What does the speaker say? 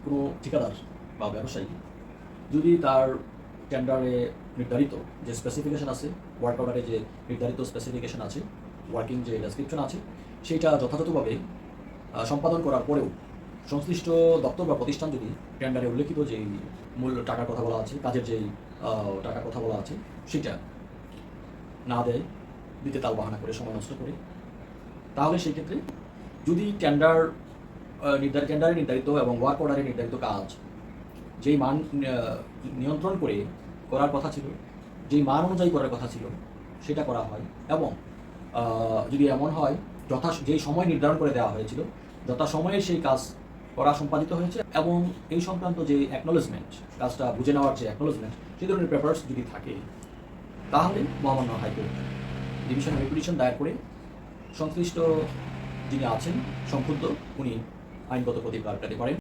কোনো ঠিকাদার বা ব্যবসায়ী যদি তার টেন্ডারে নির্ধারিত যে স্পেসিফিকেশন আছে, ওয়ার্ক অর্ডারে যে নির্ধারিত স্পেসিফিকেশন আছে, ওয়ার্কিং যে ডেসক্রিপশন আছে, সেইটা যথাযথভাবে সম্পাদন করার পরেও সংশ্লিষ্ট দপ্তর বা প্রতিষ্ঠান যদি টেন্ডারে উল্লেখিত যেই মূল্য টাকার কথা বলা আছে, কাজের যেই টাকার কথা বলা আছে, সেটা না দেয়, দিতে তাল বাহানা করে, সময় নষ্ট করে, তাহলে সেই ক্ষেত্রে যদি টেন্ডারে নির্ধারিত এবং ওয়ার্ক অর্ডারে নির্ধারিত কাজ যেই মান নিয়ন্ত্রণ করে করার কথা ছিল, যেই মান অনুযায়ী করার কথা ছিল, সেটা করা হয় এবং যদি এমন হয় যেই সময় নির্ধারণ করে দেওয়া হয়েছিল যথাসময়ে সেই কাজ করা সম্পাদিত হয়েছে এবং এই সংক্রান্ত যে অ্যাকনোলেজমেন্ট, কাজটা বুঝে নেওয়ার যে অ্যাকনোলেজমেন্ট, সেই ধরনের পেপারস যদি থাকে, তাহলে মহামান্য হাইকোর্ট ডিভিশন রিপিটিশন দায়ের করে সংশ্লিষ্ট যিনি আছেন সংক্ষুব্ধ, উনি আইনগত প্রতিকার পেতে পারেন।